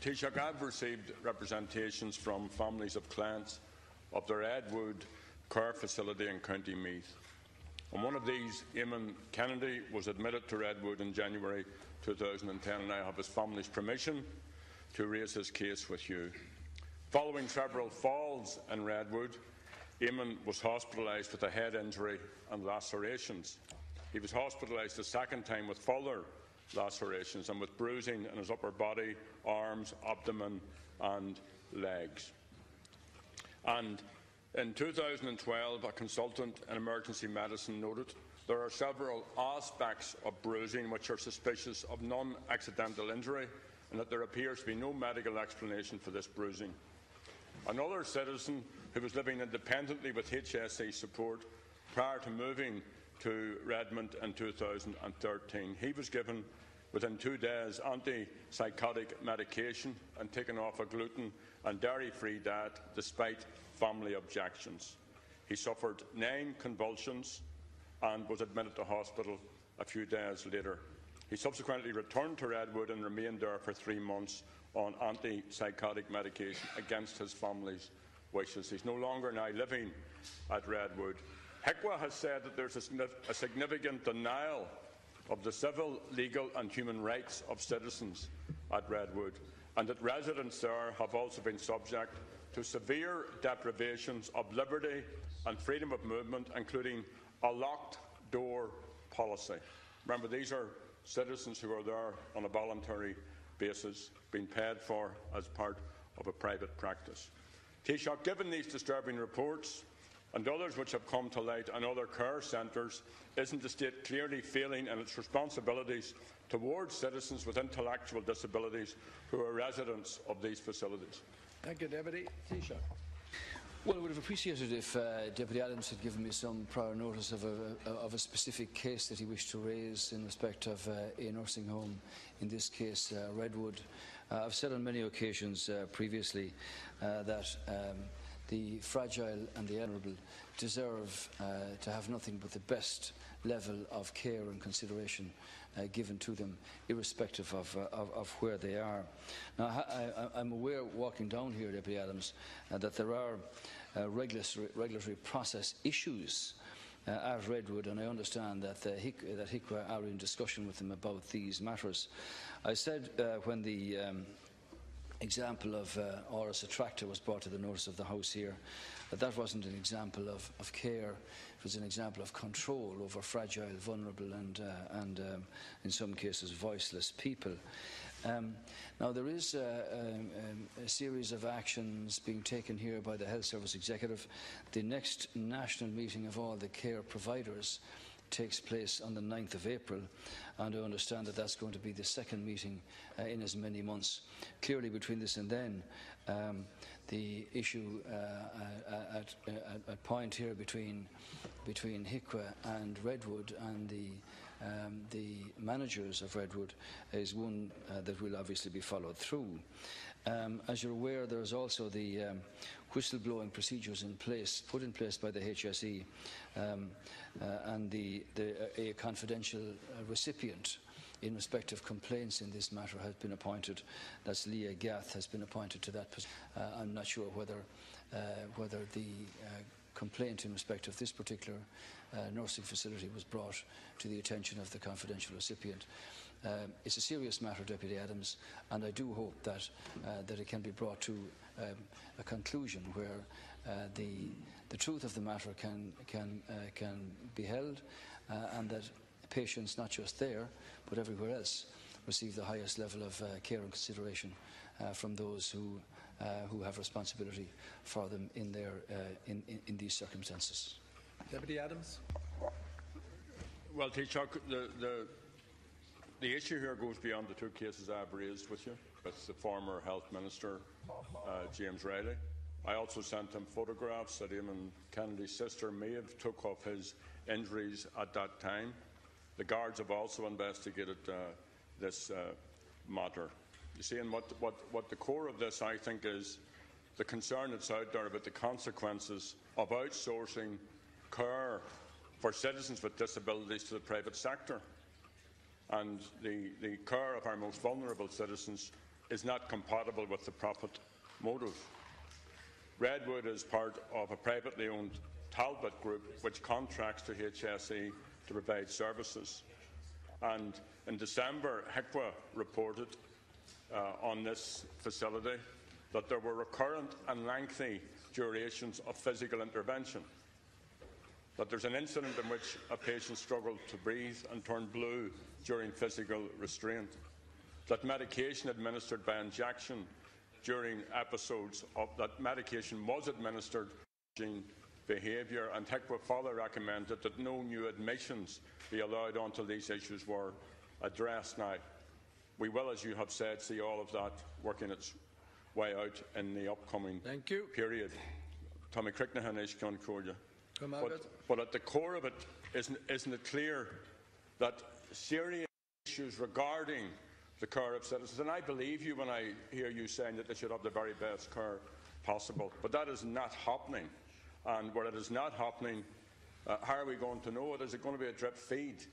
Taoiseach, I've received representations from families of clients of the Redwood Care Facility in County Meath. And one of these, Eamon Kennedy, was admitted to Redwood in January 2010, and I have his family's permission to raise his case with you. Following several falls in Redwood, Eamon was hospitalised with a head injury and lacerations. He was hospitalised a second time with further lacerations and with bruising in his upper body, arms, abdomen and legs. And in 2012, a consultant in emergency medicine noted there are several aspects of bruising which are suspicious of non-accidental injury and that there appears to be no medical explanation for this bruising. Another citizen who was living independently with HSE support prior to moving to Redmond in 2013, he was given within 2 days antipsychotic medication and taken off a gluten and dairy-free diet despite family objections. He suffered 9 convulsions and was admitted to hospital a few days later. He subsequently returned to Redwood and remained there for 3 months on antipsychotic medication against his family's wishes. He's no longer now living at Redwood. HICWA has said that there's a significant denial of the civil, legal and human rights of citizens at Redwood, and that residents there have also been subject to severe deprivations of liberty and freedom of movement, including a locked-door policy. Remember, these are citizens who are there on a voluntary basis, being paid for as part of a private practice. Taoiseach, given these disturbing reports and others which have come to light in other care centres, isn't the state clearly failing in its responsibilities towards citizens with intellectual disabilities who are residents of these facilities? Thank you, Deputy. Taoiseach. Well, I would have appreciated if Deputy Adams had given me some prior notice of a specific case that he wished to raise in respect of a nursing home, in this case Redwood. I've said on many occasions previously that the fragile and the vulnerable deserve to have nothing but the best level of care and consideration given to them, irrespective of where they are. Now, I'm aware, walking down here, Deputy Adams, that there are regulatory process issues at Redwood, and I understand that HICWA are in discussion with them about these matters. I said when the example of Oris Attractor was brought to the notice of the House here, that wasn't an example of care, it was an example of control over fragile, vulnerable and in some cases voiceless people. Now there is a series of actions being taken here by the Health Service Executive. The next national meeting of all the care providers takes place on the 9th of April, and I understand that that's going to be the second meeting in as many months. Clearly between this and then, the issue at point here between HICWA and Redwood and the managers of Redwood is one that will obviously be followed through. As you're aware, there is also the whistleblowing procedures put in place by the HSE, and a confidential recipient in respect of complaints in this matter has been appointed. That's Leah Gath has been appointed to that position. I'm not sure whether the complaint in respect of this particular nursing facility was brought to the attention of the confidential recipient. It's a serious matter, Deputy Adams, and I do hope that it can be brought to a conclusion where the truth of the matter can be held, and that patients, not just there but everywhere else, receive the highest level of care and consideration from those who have responsibility for them in these circumstances. Deputy Adams. Well, Taoiseach, the issue here goes beyond the 2 cases I've raised with you. It's the former Health Minister, James Riley. I also sent him photographs that Eamon Kennedy's sister Maeve took of his injuries at that time. The guards have also investigated this matter. You see, and what the core of this, I think, is the concern that's out there about the consequences of outsourcing care for citizens with disabilities to the private sector. And the care of our most vulnerable citizens is not compatible with the profit motive. Redwood is part of a privately owned Talbot group which contracts to HSE to provide services. And in December, HICWA reported on this facility that there were recurrent and lengthy durations of physical intervention, that there's an incident in which a patient struggled to breathe and turned blue during physical restraint, that medication administered by injection during episodes of that medication was administered behaviour, and HICWA further recommended that no new admissions be allowed until these issues were addressed. Now, we will, as you have said, see all of that working its way out in the upcoming period. Tommy Cricknahan is going to but at the core of it, isn't it clear that serious issues regarding the care of citizens, and I believe you when I hear you saying that they should have the very best care possible, but that is not happening. And where it is not happening, how are we going to know it? Is it going to be a drip feed?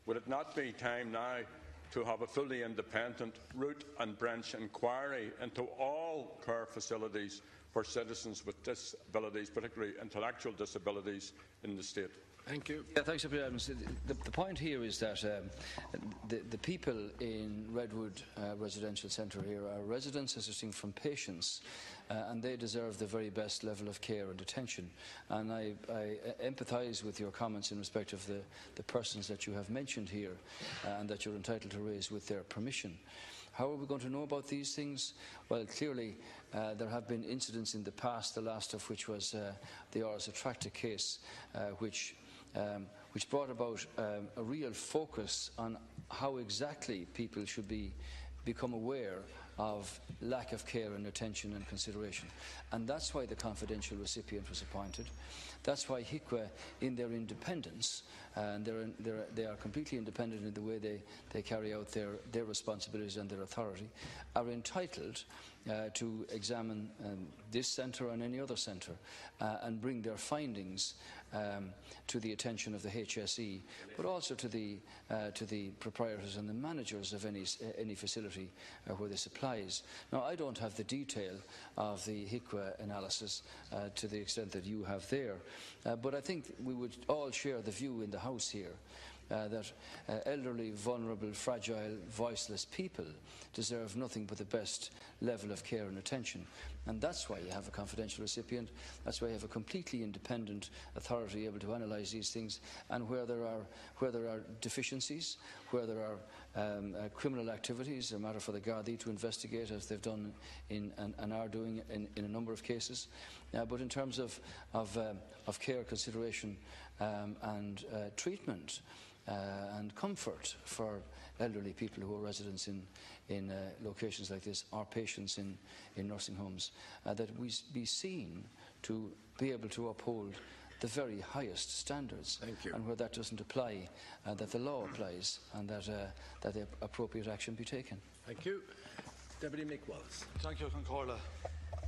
Would it not be time now to have a fully independent root and branch inquiry into all care facilities for citizens with disabilities, particularly intellectual disabilities in the state? Thank you. Yeah, thanks, Deputy Adams. The point here is that the people in Redwood Residential Centre here are residents as distinct from patients, and they deserve the very best level of care and attention. And I empathise with your comments in respect of the persons that you have mentioned here and that you're entitled to raise with their permission. How are we going to know about these things? Well, clearly, there have been incidents in the past, the last of which was the Ars Attracta case, which brought about a real focus on how exactly people should become aware of lack of care and attention and consideration. And that's why the confidential recipient was appointed. That's why HICWA, in their independence, and they are completely independent in the way they carry out their responsibilities and their authority, are entitled to examine this centre and any other centre and bring their findings to the attention of the HSE, but also to the proprietors and the managers of any facility where this applies. Now, I don't have the detail of the HICWA analysis to the extent that you have there, but I think we would all share the view in the House here that elderly, vulnerable, fragile, voiceless people deserve nothing but the best level of care and attention. And that's why you have a confidential recipient. That's why you have a completely independent authority able to analyse these things. And where there are deficiencies, where there are criminal activities, a matter for the Gardaí to investigate, as they've done and are doing in a number of cases. But in terms of care, consideration, and treatment and comfort for elderly people who are residents in locations like this, or patients in nursing homes, that we be seen to be able to uphold the very highest standards. Thank you. And where that doesn't apply, that the law applies, and that the appropriate action be taken. Thank you. Deputy Mick Wallace. Thank you, Concordia.